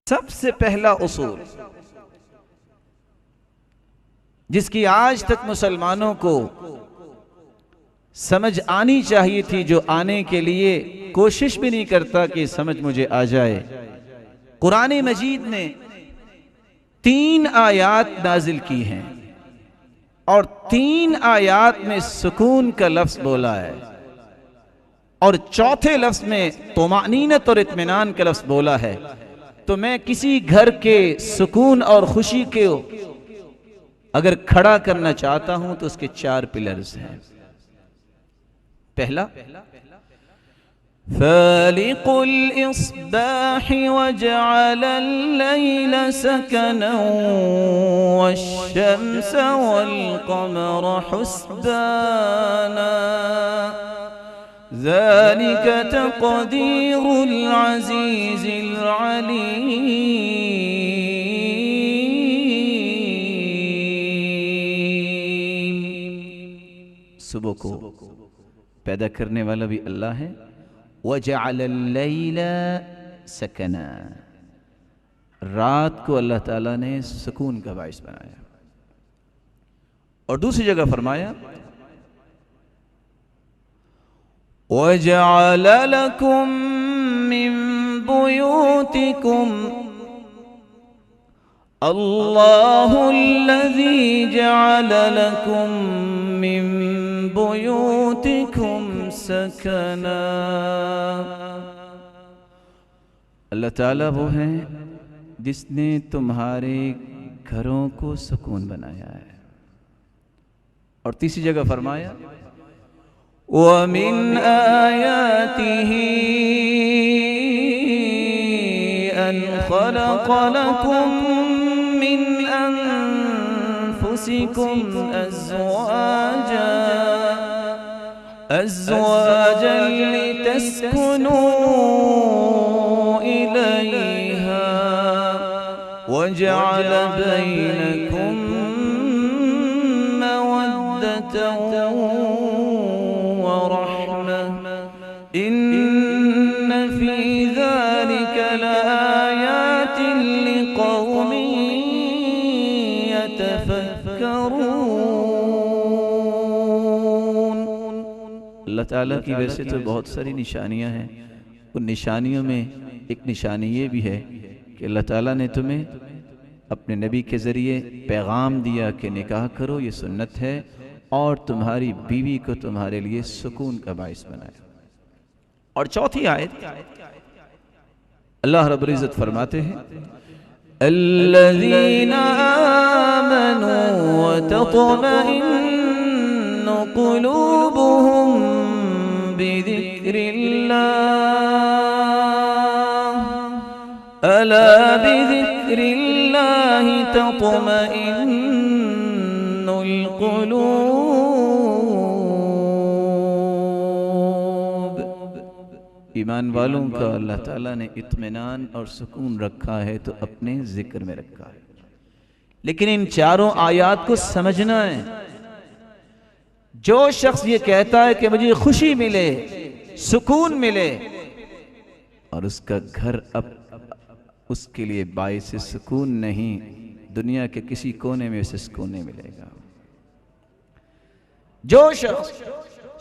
سب سے پہلا اصول جس کی آج تک مسلمانوں کو سمجھ آنی چاہیے تھی، جو آنے کے لیے کوشش بھی نہیں کرتا کہ سمجھ مجھے آ جائے، قرآن مجید نے 3 آیات نازل کی ہیں اور 3 آیات میں سکون کا لفظ بولا ہے اور چوتھے لفظ میں طمأنینت اور اطمینان کا لفظ بولا ہے۔ تو میں کسی گھر کے سکون اور خوشی کو اگر کھڑا کرنا چاہتا ہوں تو اس کے 4 پلرز ہیں۔ پہلا، فالق الإصباح وجعل الليل سكنا والشمس والقمر حسبانا ذلك تقدير العزيز العليم۔ صبح کو پیدا کرنے والا بھی اللہ ہے۔ وَجَعَلَ اللَّيْلَ سَكَنًا، رات کو اللہ تعالیٰ نے سکون کا باعث بنایا۔ اور دوسری جگہ فرمایا وَجَعَلَ لَكُم مِّن بُيُوتِكُمْ اللَّهُ الَّذِي جَعَلَ لَكُم مِّن بُيُوتِكُمْ سَكَنًا، اللہ تعالیٰ وہ ہے جس نے تمہارے گھروں کو سکون بنایا ہے۔ اور تیسری جگہ فرمایا وَمِنْ آيَاتِهِ أَنْ خَلَقَ لَكُم مِّنْ أَنفُسِكُمْ أَزْوَاجًا لِتَسْكُنُوا إِلَيْهَا وَجَعَلَ بَيْنَكُم مَّوَدَّةً إن في ذلك لآيات لقوم يتفكرون۔ اللہ تعالیٰ کی ویسے تو بہت ساری نشانیاں ہیں، ان نشانیوں میں ایک نشانی یہ بھی ہے کہ اللہ تعالیٰ نے تمہیں اپنے نبی کے ذریعے پیغام دیا کہ نکاح کرو، یہ سنت ہے، اور تمہاری بیوی کو تمہارے لیے سکون کا باعث بنایا۔ اور چوتھی آیت اللہ رب العزت فرماتے ہیں الذین آمنوا وتطمئن قلوبهم بذکر اللہ الا بذکر اللہ تطمئن القلوب۔ ایمان والوں کا اللہ تعالیٰ نے اطمینان اور سکون رکھا ہے تو اپنے ذکر میں رکھا ہے، لیکن ان 4 آیات کو سمجھنا ہے۔ جو شخص یہ کہتا ہے کہ مجھے خوشی ملے، سکون ملے، اور اس کا گھر اب اس کے لیے باعث سکون نہیں، دنیا کے کسی کونے میں اسے سکون نہیں ملے گا۔ جو شخص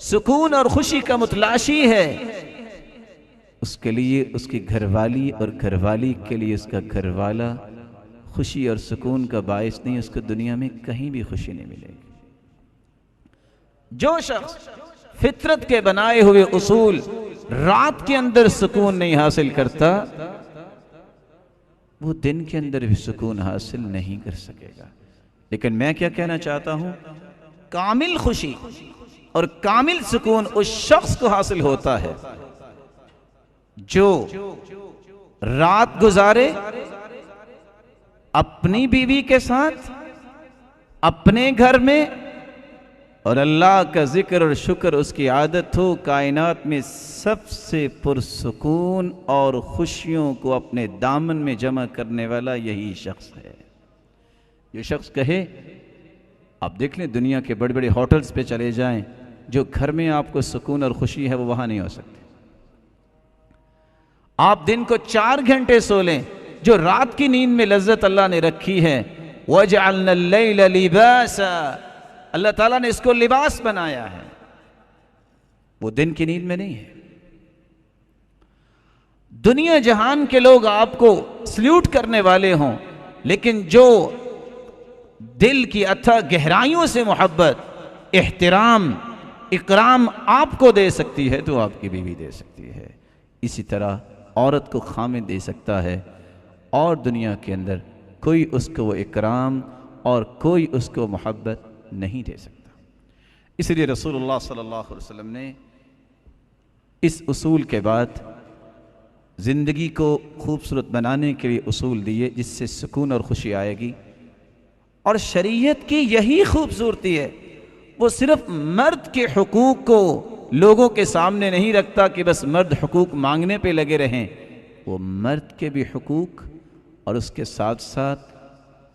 سکون اور خوشی کا متلاشی ہے، اس کے لیے اس کی گھر والی اور گھر والی کے لیے اس کا گھر والا خوشی اور سکون کا باعث نہیں، اس کو دنیا میں کہیں بھی خوشی نہیں ملے گی۔ جو شخص فطرت کے بنائے ہوئے اصول رات کے اندر سکون نہیں حاصل کرتا، وہ دن کے اندر بھی سکون حاصل نہیں کر سکے گا۔ لیکن میں کیا کہنا چاہتا ہوں، کامل خوشی اور کامل سکون اس شخص کو حاصل ہوتا ہے جو رات گزارے اپنی بیوی کے ساتھ، اپنے گھر میں، اور اللہ کا ذکر اور شکر اس کی عادت ہو۔ کائنات میں سب سے پرسکون اور خوشیوں کو اپنے دامن میں جمع کرنے والا یہی شخص ہے۔ یہ شخص کہے، آپ دیکھ لیں دنیا کے بڑے بڑے ہوٹلز پہ چلے جائیں، جو گھر میں آپ کو سکون اور خوشی ہے وہ وہاں نہیں ہو سکتی۔ آپ دن کو 4 گھنٹے سو لیں، جو رات کی نیند میں لذت اللہ نے رکھی ہے، وَجَعَلْنَا اللَّيْلَ لِبَاسًا، اللہ تعالیٰ نے اس کو لباس بنایا ہے، وہ دن کی نیند میں نہیں ہے۔ دنیا جہان کے لوگ آپ کو سلیوٹ کرنے والے ہوں، لیکن جو دل کی اتھا گہرائیوں سے محبت، احترام، اکرام آپ کو دے سکتی ہے تو آپ کی بیوی دے سکتی ہے۔ اسی طرح عورت کو خامد دے سکتا ہے، اور دنیا کے اندر کوئی اس کو وہ اکرام اور کوئی اس کو محبت نہیں دے سکتا۔ اس لیے رسول اللہ صلی اللہ علیہ وسلم نے اس اصول کے بعد زندگی کو خوبصورت بنانے کے لیے اصول دیے، جس سے سکون اور خوشی آئے گی۔ اور شریعت کی یہی خوبصورتی ہے، وہ صرف مرد کے حقوق کو لوگوں کے سامنے نہیں رکھتا کہ بس مرد حقوق مانگنے پہ لگے رہیں، وہ مرد کے بھی حقوق اور اس کے ساتھ ساتھ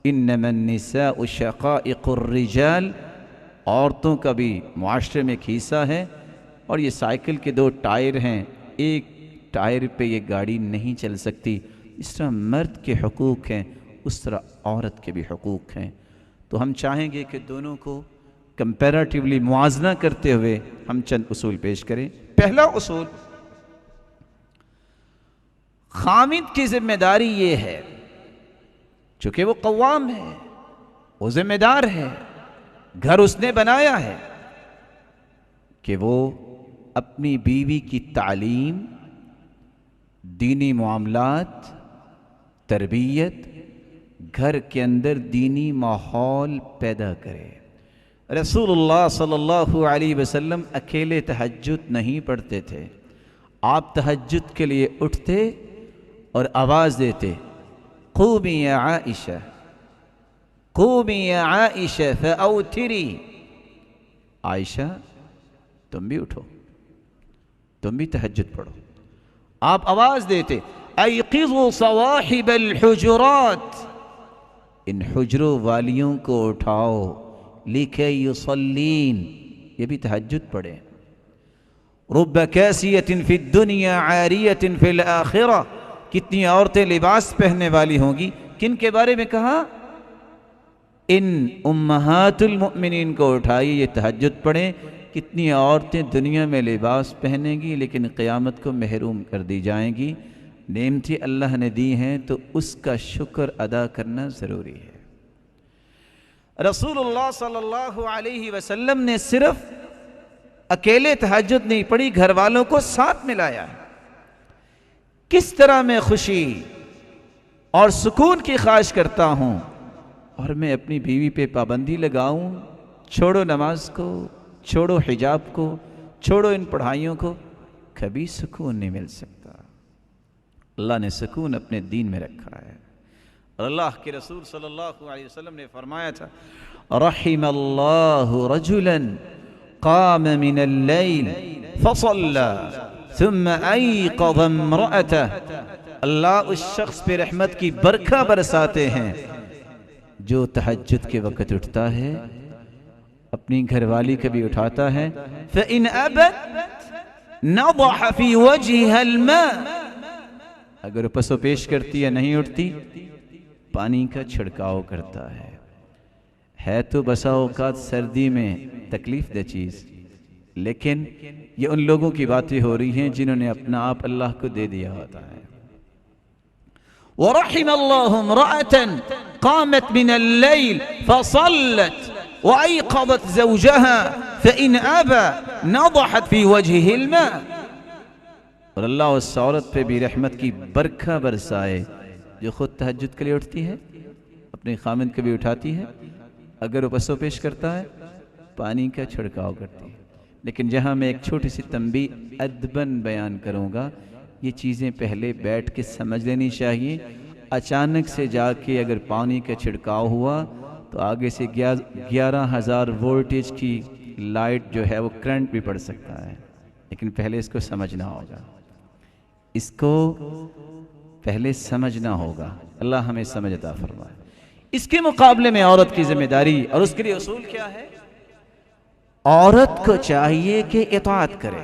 انما النساء شقائق الرجال، عورتوں کا بھی معاشرے میں ایک حصہ ہے۔ اور یہ سائیکل کے دو ٹائر ہیں، ایک ٹائر پہ یہ گاڑی نہیں چل سکتی۔ اس طرح مرد کے حقوق ہیں، اس طرح عورت کے بھی حقوق ہیں۔ تو ہم چاہیں گے کہ دونوں کو کمپیریٹیولی موازنہ کرتے ہوئے ہم چند اصول پیش کریں۔ پہلا اصول، خامد کی ذمہ داری یہ ہے، چونکہ وہ قوام ہے، وہ ذمہ دار ہے، گھر اس نے بنایا ہے، کہ وہ اپنی بیوی کی تعلیم، دینی معاملات، تربیت، گھر کے اندر دینی ماحول پیدا کرے۔ رسول اللہ صلی اللہ علیہ وسلم اکیلے تہجد نہیں پڑھتے تھے، آپ تہجد کے لیے اٹھتے اور آواز دیتے، قومی یا عائشہ، قومی یا عائشہ فاوتری، عائشہ تم بھی اٹھو، تم بھی تہجد پڑھو۔ آپ آواز دیتے، ایقظوا صواحب الحجرات، ان حجروں والیوں کو اٹھاؤ، لکی یصلین، یہ بھی تہجد پڑھیں۔ رب کاسیۃ فی الدنیا عاریۃ فی الآخرہ، کتنی عورتیں لباس پہننے والی ہوں گی، کن کے بارے میں کہا؟ ان امہات المؤمنین کو اٹھائیے، یہ تہجد پڑھیں۔ کتنی عورتیں دنیا میں لباس پہنیں گی لیکن قیامت کو محروم کر دی جائیں گی۔ نعمتیں اللہ نے دی ہیں تو اس کا شکر ادا کرنا ضروری ہے۔ رسول اللہ صلی اللہ علیہ وسلم نے صرف اکیلے تہجد نہیں پڑھی، گھر والوں کو ساتھ ملایا ہے۔ کس طرح میں خوشی اور سکون کی خواہش کرتا ہوں، اور میں اپنی بیوی پہ پابندی لگاؤں، چھوڑو نماز کو، چھوڑو حجاب کو، چھوڑو ان پڑھائیوں کو، کبھی سکون نہیں مل سکتا۔ اللہ نے سکون اپنے دین میں رکھا ہے۔ اور اللہ کے رسول صلی اللہ علیہ وسلم نے فرمایا تھا، رحم اللہ رجلا قام من اللیل فصلى ثم ایقظ امرأته، اللہ اس شخص پہ رحمت کی برکھا برساتے ہیں جو تہجد کے وقت اٹھتا ہے، اپنی گھر والی کا بھی اٹھاتا ہے۔ فَإِنْ أَبَتْ نَضَحَ فِي وَجْهِهَا الْمَاء، اگر پسو پیش کرتی ہے نہیں اٹھتی، پانی کا چھڑکاؤ کرتا ہے تو بسا اوقات سردی میں تکلیف دہ چیز، لیکن یہ ان لوگوں کی باتیں ہو رہی ہیں جنہوں نے اپنا آپ اللہ کو دے دیا ہوتا ہے۔ وَرَحِمَ اللَّهُ امْرَأَةً قَامَتْ مِنَ اللَّيْلِ فَصَلَّتْ وَأَيْقَظَتْ زَوْجَهَا فَإِنْ أَبَى نَضَحَتْ فِي وَجْهِهِ الْمَاء، اور اللہ اس عورت پہ بھی رحمت کی برکھا برسائے جو خود تہجد کے لیے اٹھتی ہے، اپنے خامند کو بھی اٹھاتی ہے، اگر وہ پسو پیش کرتا ہے پانی کا چھڑکاؤ کرتی ہے۔ لیکن جہاں میں ایک چھوٹی سی تنبیہ ادباً بیان کروں گا، یہ چیزیں پہلے بیٹھ کے سمجھ لینی چاہیے۔ اچانک سے جا کے اگر پانی کا چھڑکاؤ ہوا تو آگے سے 11,000 وولٹیج کی لائٹ جو ہے وہ کرنٹ بھی پڑ سکتا ہے، لیکن پہلے اس کو سمجھنا ہوگا، اس کو پہلے سمجھنا ہوگا۔ اللہ ہمیں سمجھ عطا فرمائے۔ اس کے مقابلے میں عورت کی ذمہ داری اور اس کے لیے اصول کیا ہے؟ عورت کو چاہیے کہ اطاعت کرے،